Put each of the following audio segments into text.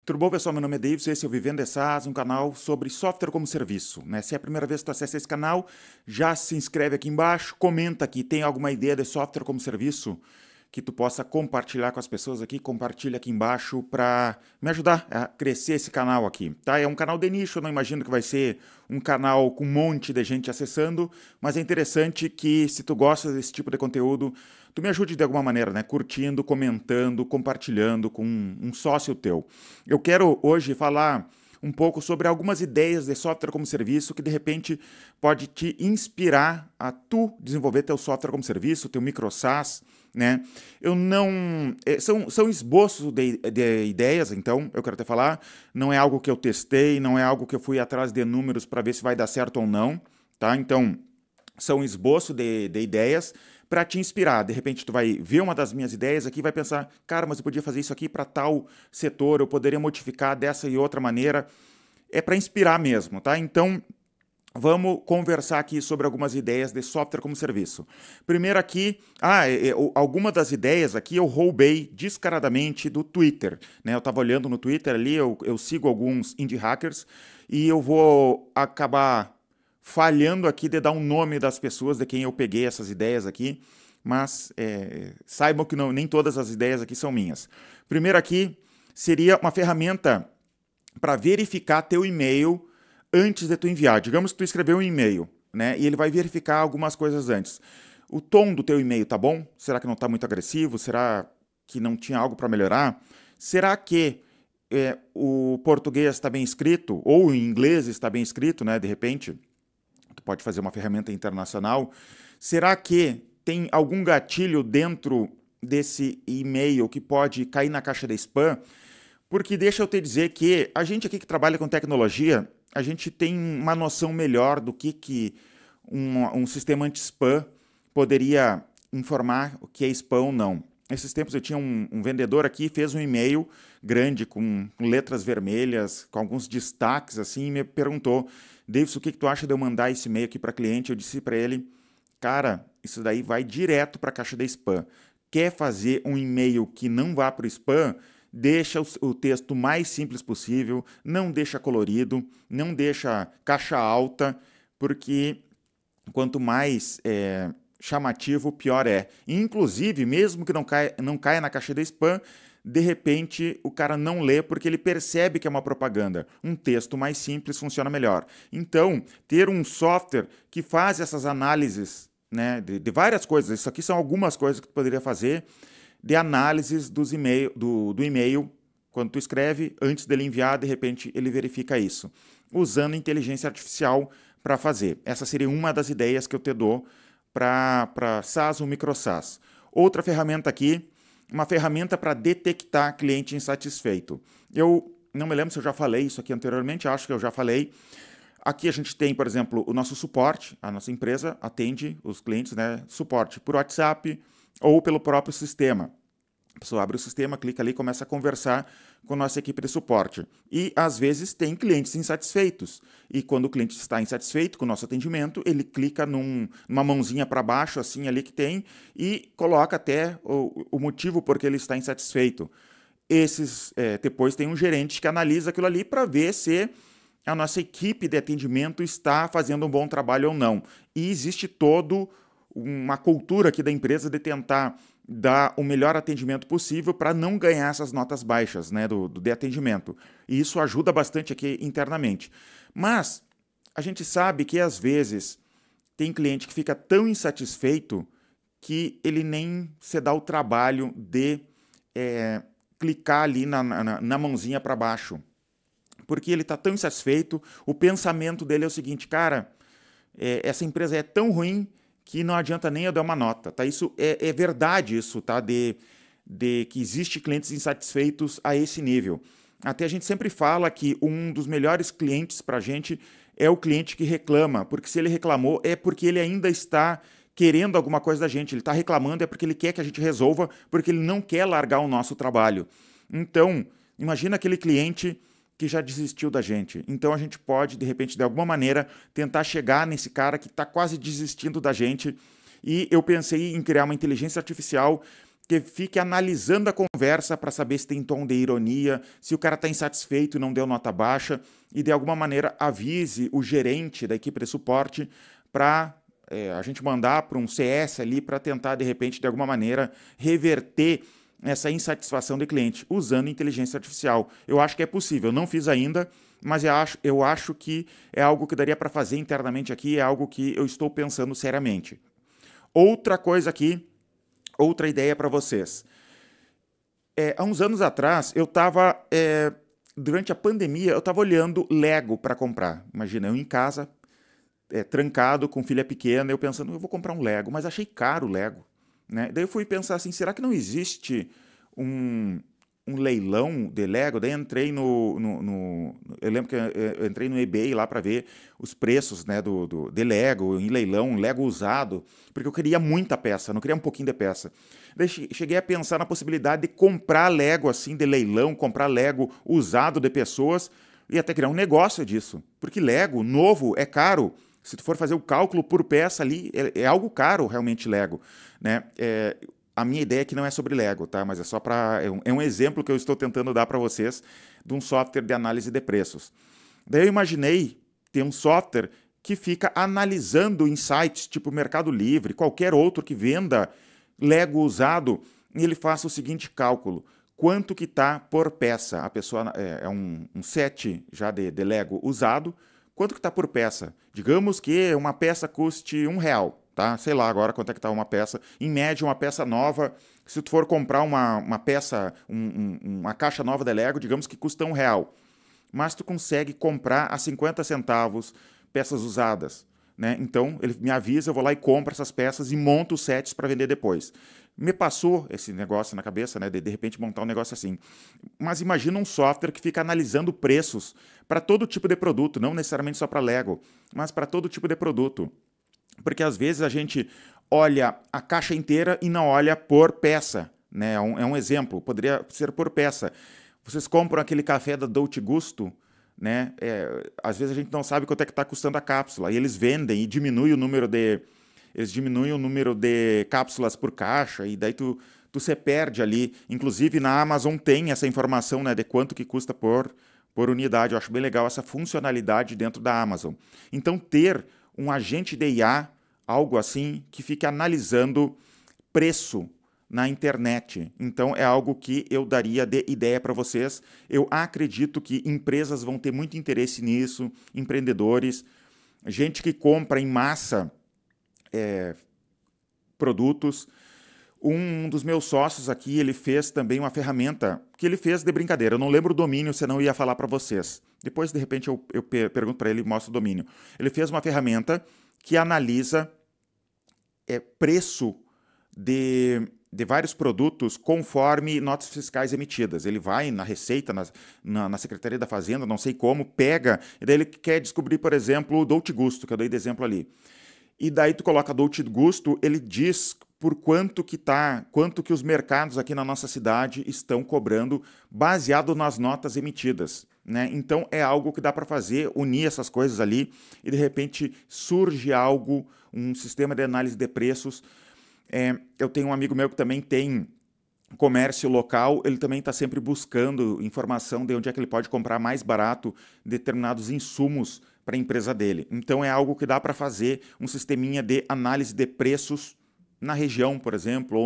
Tudo bom, pessoal? Meu nome é Davidson, esse é o Vivendo SaaS, um canal sobre software como serviço, né? Se é a primeira vez que tu acessa esse canal, já se inscreve aqui embaixo, comenta aqui, tem alguma ideia de software como serviço que tu possa compartilhar com as pessoas aqui, compartilha aqui embaixo para me ajudar a crescer esse canal aqui, tá? É um canal de nicho, eu não imagino que vai ser um canal com um monte de gente acessando, mas é interessante que se tu gosta desse tipo de conteúdo, tu me ajude de alguma maneira, né? Curtindo, comentando, compartilhando com um sócio teu. Eu quero hoje falar um pouco sobre algumas ideias de software como serviço que de repente pode te inspirar a tu desenvolver teu software como serviço, teu micro SaaS, né? Eu não são esboços de ideias, então eu quero te falar, não é algo que eu testei, não é algo que eu fui atrás de números para ver se vai dar certo ou não, tá? Então são esboço de ideias para te inspirar. De repente, tu vai ver uma das minhas ideias aqui e vai pensar, cara, mas eu podia fazer isso aqui para tal setor, eu poderia modificar dessa e outra maneira. É para inspirar mesmo, tá? Então, vamos conversar aqui sobre algumas ideias de software como serviço. Primeiro aqui, alguma das ideias aqui eu roubei descaradamente do Twitter, né? Eu estava olhando no Twitter ali, eu sigo alguns indie hackers e eu vou acabar falhando aqui de dar um nome das pessoas de quem eu peguei essas ideias aqui, mas saibam que nem todas as ideias aqui são minhas. Primeiro aqui seria uma ferramenta para verificar teu e-mail antes de tu enviar. Digamos que tu escreveu um e-mail, né? E ele vai verificar algumas coisas antes. O tom do teu e-mail tá bom? Será que não está muito agressivo? Será que não tinha algo para melhorar? Será que o português está bem escrito? Ou o inglês está bem escrito, né? De repente tu pode fazer uma ferramenta internacional. Será que tem algum gatilho dentro desse e-mail que pode cair na caixa de spam? Porque deixa eu te dizer que a gente aqui que trabalha com tecnologia, a gente tem uma noção melhor do que um sistema anti-spam poderia informar o que é spam ou não. Esses tempos eu tinha um vendedor aqui, fez um e-mail grande com letras vermelhas, com alguns destaques assim, e me perguntou, Davidson, o que tu acha de eu mandar esse e-mail aqui para cliente? Eu disse para ele, cara, isso daí vai direto para a caixa de spam. Quer fazer um e-mail que não vá para o spam? Deixa o texto mais simples possível, não deixa colorido, não deixa caixa alta, porque quanto mais chamativo, pior é. Inclusive, mesmo que não caia na caixa de spam, de repente o cara não lê porque ele percebe que é uma propaganda. Um texto mais simples funciona melhor. Então, ter um software que faz essas análises, né, de várias coisas, isso aqui são algumas coisas que tu poderia fazer, de análises do e-mail, quando tu escreve, antes dele enviar, de repente ele verifica isso, usando inteligência artificial para fazer. Essa seria uma das ideias que eu te dou para SaaS ou micro SaaS. Outra ferramenta aqui, uma ferramenta para detectar cliente insatisfeito. Eu não me lembro se eu já falei isso aqui anteriormente, acho que eu já falei. Aqui a gente tem, por exemplo, o nosso suporte, a nossa empresa atende os clientes, né, suporte por WhatsApp ou pelo próprio sistema. A pessoa abre o sistema, clica ali e começa a conversar com a nossa equipe de suporte. E, às vezes, tem clientes insatisfeitos. E quando o cliente está insatisfeito com o nosso atendimento, ele clica numa mãozinha para baixo, assim, ali que tem, e coloca até o motivo por que ele está insatisfeito. Depois tem um gerente que analisa aquilo ali para ver se a nossa equipe de atendimento está fazendo um bom trabalho ou não. E existe todo uma cultura aqui da empresa de tentar dar o melhor atendimento possível para não ganhar essas notas baixas, né, de atendimento. E isso ajuda bastante aqui internamente. Mas a gente sabe que às vezes tem cliente que fica tão insatisfeito que ele nem se dá o trabalho de clicar ali na mãozinha para baixo. Porque ele está tão insatisfeito, o pensamento dele é o seguinte, cara, essa empresa é tão ruim que não adianta nem eu dar uma nota, tá? Isso é verdade, isso, tá? De que existe clientes insatisfeitos a esse nível. Até a gente sempre fala que um dos melhores clientes para a gente é o cliente que reclama, porque se ele reclamou é porque ele ainda está querendo alguma coisa da gente, ele está reclamando é porque ele quer que a gente resolva, porque ele não quer largar o nosso trabalho. Então, imagina aquele cliente que já desistiu da gente. Então a gente pode, de repente, de alguma maneira, tentar chegar nesse cara que está quase desistindo da gente. E eu pensei em criar uma inteligência artificial que fique analisando a conversa para saber se tem tom de ironia, se o cara está insatisfeito e não deu nota baixa, e de alguma maneira avise o gerente da equipe de suporte para a gente mandar para um CS ali para tentar, de repente, de alguma maneira, reverter essa insatisfação do cliente usando inteligência artificial. Eu acho que é possível, não fiz ainda, mas eu acho que é algo que daria para fazer internamente aqui, é algo que eu estou pensando seriamente. Outra coisa aqui, outra ideia para vocês. Há uns anos atrás, eu estava, durante a pandemia, eu estava olhando Lego para comprar. Imagina, eu em casa, trancado, com filha pequena, eu pensando, eu vou comprar um Lego, mas achei caro o Lego. Né? Daí eu fui pensar assim, será que não existe um leilão de Lego? Daí entrei eu lembro que eu entrei no eBay lá para ver os preços, né, de Lego, em leilão, Lego usado, porque eu queria muita peça, não queria um pouquinho de peça. Daí cheguei a pensar na possibilidade de comprar Lego assim, de leilão, comprar Lego usado de pessoas e até criar um negócio disso, porque Lego novo é caro. Se tu for fazer o cálculo por peça ali, é algo caro realmente Lego, né? A minha ideia aqui não é sobre Lego, tá? Mas é só para é um exemplo que eu estou tentando dar para vocês de um software de análise de preços. Daí eu imaginei ter um software que fica analisando em sites tipo Mercado Livre, qualquer outro que venda Lego usado, e ele faça o seguinte cálculo: quanto que está por peça? A pessoa é um set já de Lego usado. Quanto que está por peça? Digamos que uma peça custe R$1, tá? Sei lá agora quanto é que está uma peça. Em média, uma peça nova, se tu for comprar uma peça, uma caixa nova de Lego, digamos que custa R$1. Mas tu consegue comprar a 50 centavos peças usadas. Né? Então, ele me avisa, eu vou lá e compro essas peças e monto os sets para vender depois. Me passou esse negócio na cabeça, né, de repente montar um negócio assim. Mas imagina um software que fica analisando preços para todo tipo de produto, não necessariamente só para Lego, mas para todo tipo de produto. Porque às vezes a gente olha a caixa inteira e não olha por peça. Né? É um exemplo, poderia ser por peça. Vocês compram aquele café da Dolce Gusto, né? Às vezes a gente não sabe quanto é que está custando a cápsula, e eles vendem e diminuem o número de... Eles diminuem o número de cápsulas por caixa e daí tu se perde ali. Inclusive na Amazon tem essa informação, né, de quanto que custa por unidade. Eu acho bem legal essa funcionalidade dentro da Amazon. Então ter um agente de IA, algo assim, que fique analisando preço na internet. Então é algo que eu daria de ideia para vocês. Eu acredito que empresas vão ter muito interesse nisso, empreendedores, gente que compra em massa produtos. Um dos meus sócios aqui, ele fez também uma ferramenta que ele fez de brincadeira. Eu não lembro o domínio, senão eu ia falar para vocês. Depois, de repente, eu pergunto para ele e mostro o domínio. Ele fez uma ferramenta que analisa preço de vários produtos conforme notas fiscais emitidas. Ele vai na Receita, na Secretaria da Fazenda, não sei como, pega, e daí ele quer descobrir, por exemplo, o Dolce Gusto, que eu dei de exemplo ali. E daí tu coloca Dolce Gusto, ele diz por quanto que os mercados aqui na nossa cidade estão cobrando baseado nas notas emitidas. Né? Então é algo que dá para fazer, unir essas coisas ali e de repente surge algo, um sistema de análise de preços. Eu tenho um amigo meu que também tem comércio local, ele também está sempre buscando informação de onde é que ele pode comprar mais barato determinados insumos para a empresa dele. Então é algo que dá para fazer um sisteminha de análise de preços na região, por exemplo,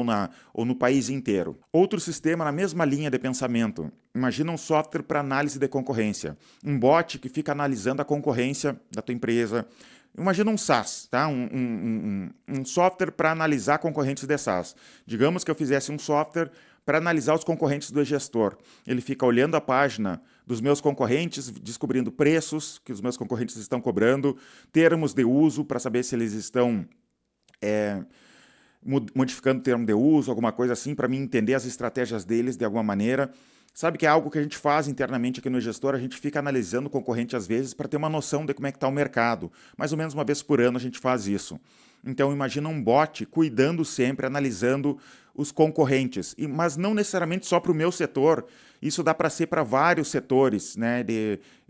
ou no país inteiro. Outro sistema na mesma linha de pensamento. Imagina um software para análise de concorrência. Um bot que fica analisando a concorrência da tua empresa. Imagina um SaaS, tá? Um software para analisar concorrentes de SaaS. Digamos que eu fizesse um software para analisar os concorrentes do gestor. Ele fica olhando a página dos meus concorrentes, descobrindo preços que os meus concorrentes estão cobrando, termos de uso para saber se eles estão modificando o termo de uso, alguma coisa assim, para mim entender as estratégias deles de alguma maneira. Sabe que é algo que a gente faz internamente aqui no Gestor, a gente fica analisando o concorrente às vezes para ter uma noção de como é que está o mercado. Mais ou menos uma vez por ano a gente faz isso. Então imagina um bot cuidando sempre, analisando os concorrentes, mas não necessariamente só para o meu setor, isso dá para ser para vários setores. Né?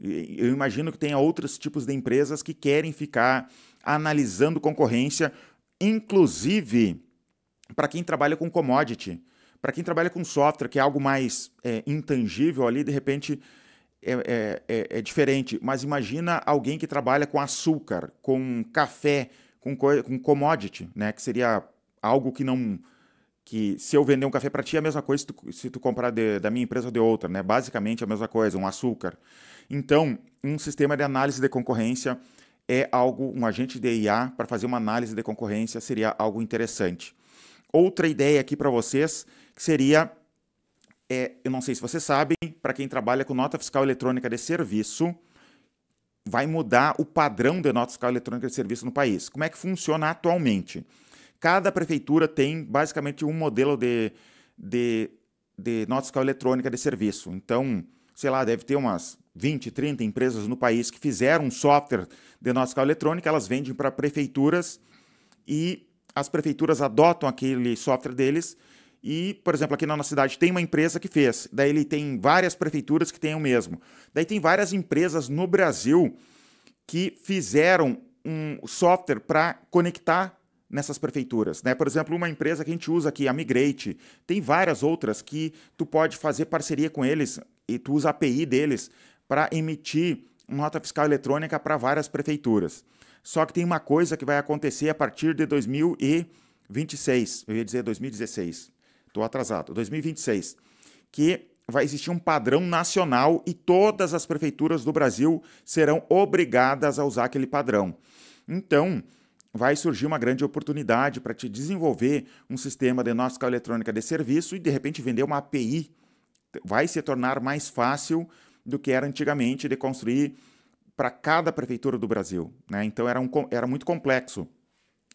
Eu imagino que tenha outros tipos de empresas que querem ficar analisando concorrência, inclusive para quem trabalha com commodity. Para quem trabalha com software, que é algo mais intangível ali, de repente é diferente. Mas imagina alguém que trabalha com açúcar, com café, com commodity, né? Que seria algo que não... que se eu vender um café para ti é a mesma coisa se tu comprar da minha empresa ou de outra, né? Basicamente a mesma coisa, um açúcar. Então, um sistema de análise de concorrência é algo, um agente de IA para fazer uma análise de concorrência seria algo interessante. Outra ideia aqui para vocês que seria, eu não sei se vocês sabem, para quem trabalha com nota fiscal eletrônica de serviço, vai mudar o padrão de nota fiscal eletrônica de serviço no país. Como é que funciona atualmente? Cada prefeitura tem basicamente um modelo de nota fiscal eletrônica de serviço. Então, sei lá, deve ter umas 20, 30 empresas no país que fizeram um software de nota fiscal eletrônica, elas vendem para prefeituras e as prefeituras adotam aquele software deles e, por exemplo, aqui na nossa cidade tem uma empresa que fez, daí ele tem várias prefeituras que têm o mesmo. Daí tem várias empresas no Brasil que fizeram um software para conectar nessas prefeituras, né? Por exemplo, uma empresa que a gente usa aqui, a Migrate, tem várias outras que tu pode fazer parceria com eles e tu usa a API deles para emitir nota fiscal eletrônica para várias prefeituras. Só que tem uma coisa que vai acontecer a partir de 2026, eu ia dizer 2016, estou atrasado, 2026, que vai existir um padrão nacional e todas as prefeituras do Brasil serão obrigadas a usar aquele padrão. Então, vai surgir uma grande oportunidade para te desenvolver um sistema de nota fiscal eletrônica de serviço e, de repente, vender uma API. Vai se tornar mais fácil do que era antigamente de construir para cada prefeitura do Brasil, né? Então, era muito complexo.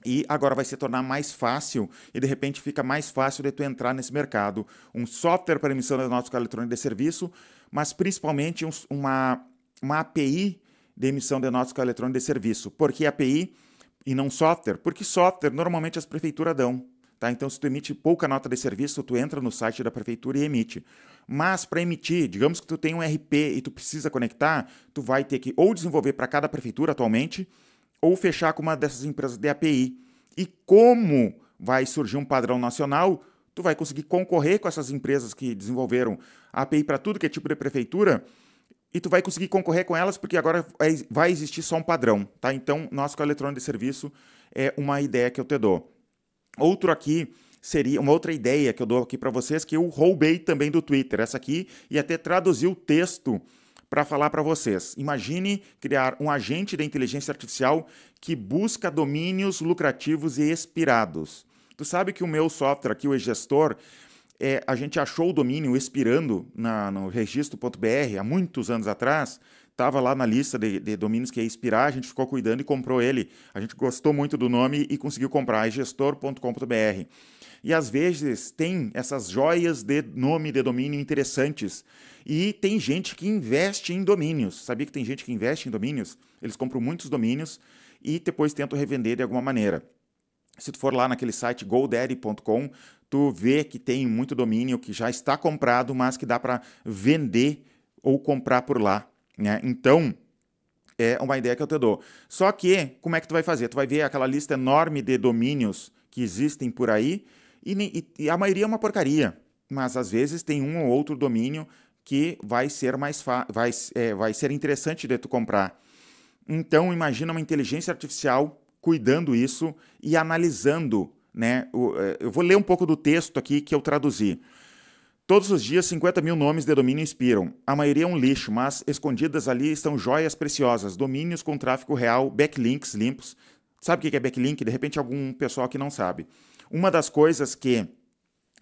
E agora vai se tornar mais fácil e, de repente, fica mais fácil de tu entrar nesse mercado. Um software para emissão de nota fiscal eletrônica de serviço, mas, principalmente, uma API de emissão de nota fiscal eletrônica de serviço. Por que API e não software? Porque software normalmente as prefeituras dão, tá? Então, se tu emite pouca nota de serviço, tu entra no site da prefeitura e emite. Mas para emitir, digamos que tu tem um RP e tu precisa conectar, tu vai ter que ou desenvolver para cada prefeitura atualmente, ou fechar com uma dessas empresas de API. E como vai surgir um padrão nacional, tu vai conseguir concorrer com essas empresas que desenvolveram a API para tudo que é tipo de prefeitura, e tu vai conseguir concorrer com elas porque agora vai existir só um padrão, tá? Então, nota fiscal eletrônica de serviço é uma ideia que eu te dou. Outro aqui seria uma outra ideia que eu dou aqui para vocês, que eu roubei também do Twitter, essa aqui, e até traduzi o texto para falar para vocês. Imagine criar um agente de inteligência artificial que busca domínios lucrativos e expirados. Tu sabe que o meu software aqui, o eGestor, a gente achou o domínio expirando no registro.br há muitos anos atrás, estava lá na lista de domínios que ia expirar, a gente ficou cuidando e comprou ele. A gente gostou muito do nome e conseguiu comprar, egestor.com.br. E às vezes tem essas joias de nome de domínio interessantes. E tem gente que investe em domínios. Sabia que tem gente que investe em domínios? Eles compram muitos domínios e depois tentam revender de alguma maneira. Se tu for lá naquele site GoDaddy.com, tu vê que tem muito domínio que já está comprado, mas que dá para vender ou comprar por lá, né? Então, é uma ideia que eu te dou. Só que, como é que tu vai fazer? Tu vai ver aquela lista enorme de domínios que existem por aí e a maioria é uma porcaria, mas às vezes tem um ou outro domínio que vai ser vai ser interessante de tu comprar. Então, imagina uma inteligência artificial cuidando isso e analisando, né? Eu vou ler um pouco do texto aqui que eu traduzi. Todos os dias, 50 mil nomes de domínio expiram. A maioria é um lixo, mas escondidas ali estão joias preciosas, domínios com tráfego real, backlinks limpos. Sabe o que é backlink? De repente, algum pessoal que não sabe. Uma das coisas que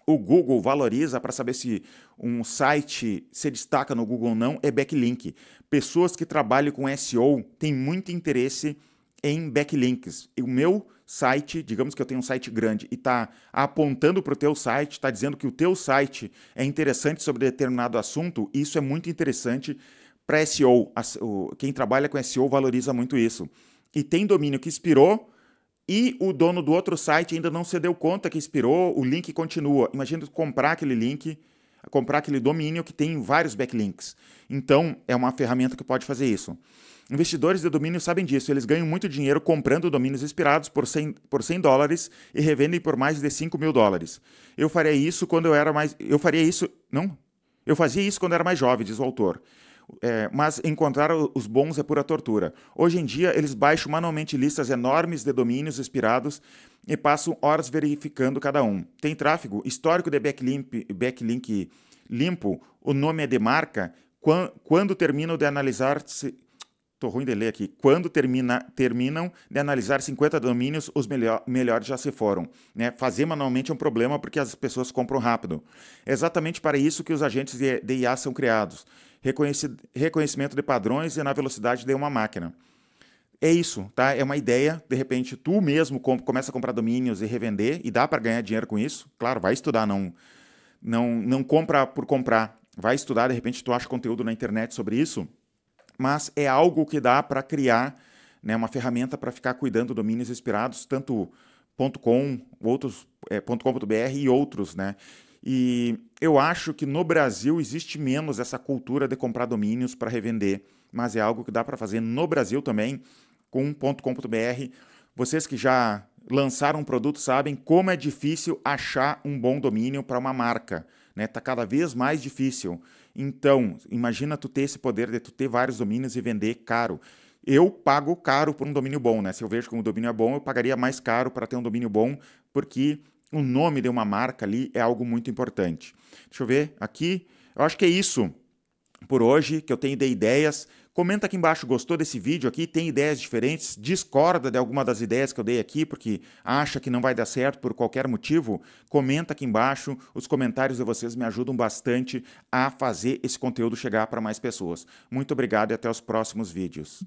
o Google valoriza para saber se um site se destaca no Google ou não é backlink. Pessoas que trabalham com SEO têm muito interesse em backlinks. E o meu site, digamos que eu tenho um site grande e está apontando para o teu site, está dizendo que o teu site é interessante sobre determinado assunto, isso é muito interessante para SEO. Quem trabalha com SEO valoriza muito isso. E tem domínio que expirou e o dono do outro site ainda não se deu conta que expirou, o link continua. Imagina comprar aquele link, comprar aquele domínio que tem vários backlinks. Então, é uma ferramenta que pode fazer isso. Investidores de domínio sabem disso, eles ganham muito dinheiro comprando domínios expirados por 100 dólares e revendem por mais de 5 mil dólares. Eu faria isso quando eu era mais... Eu faria isso... Não? Eu fazia isso quando era mais jovem, diz o autor. Mas encontrar os bons é pura tortura. Hoje em dia, eles baixam manualmente listas enormes de domínios expirados e passam horas verificando cada um. Tem tráfego, histórico de backlink limpo, o nome é de marca, quando terminam de analisar... Estou ruim de ler aqui. Quando terminam de analisar 50 domínios, os melhores já se foram. Né? Fazer manualmente é um problema porque as pessoas compram rápido. É exatamente para isso que os agentes de IA são criados. Reconhecimento de padrões e na velocidade de uma máquina. É isso, tá? É uma ideia. De repente, tu mesmo começa a comprar domínios e revender, e dá para ganhar dinheiro com isso. Claro, vai estudar, não compra por comprar. Vai estudar, de repente tu acha conteúdo na internet sobre isso. Mas é algo que dá para criar, né, uma ferramenta para ficar cuidando de domínios expirados, tanto .com, outros, .com.br e outros, né? E eu acho que no Brasil existe menos essa cultura de comprar domínios para revender, mas é algo que dá para fazer no Brasil também, com .com.br. Vocês que já lançaram um produto sabem como é difícil achar um bom domínio para uma marca, né? Tá cada vez mais difícil. Então, imagina tu ter esse poder de tu ter vários domínios e vender caro. Eu pago caro por um domínio bom, né? Se eu vejo que um domínio é bom, eu pagaria mais caro para ter um domínio bom, porque o nome de uma marca ali é algo muito importante. Deixa eu ver aqui. Eu acho que é isso por hoje, que eu tenho de ideias. Comenta aqui embaixo, gostou desse vídeo aqui? Tem ideias diferentes? Discorda de alguma das ideias que eu dei aqui, porque acha que não vai dar certo por qualquer motivo? Comenta aqui embaixo. Os comentários de vocês me ajudam bastante a fazer esse conteúdo chegar para mais pessoas. Muito obrigado e até os próximos vídeos.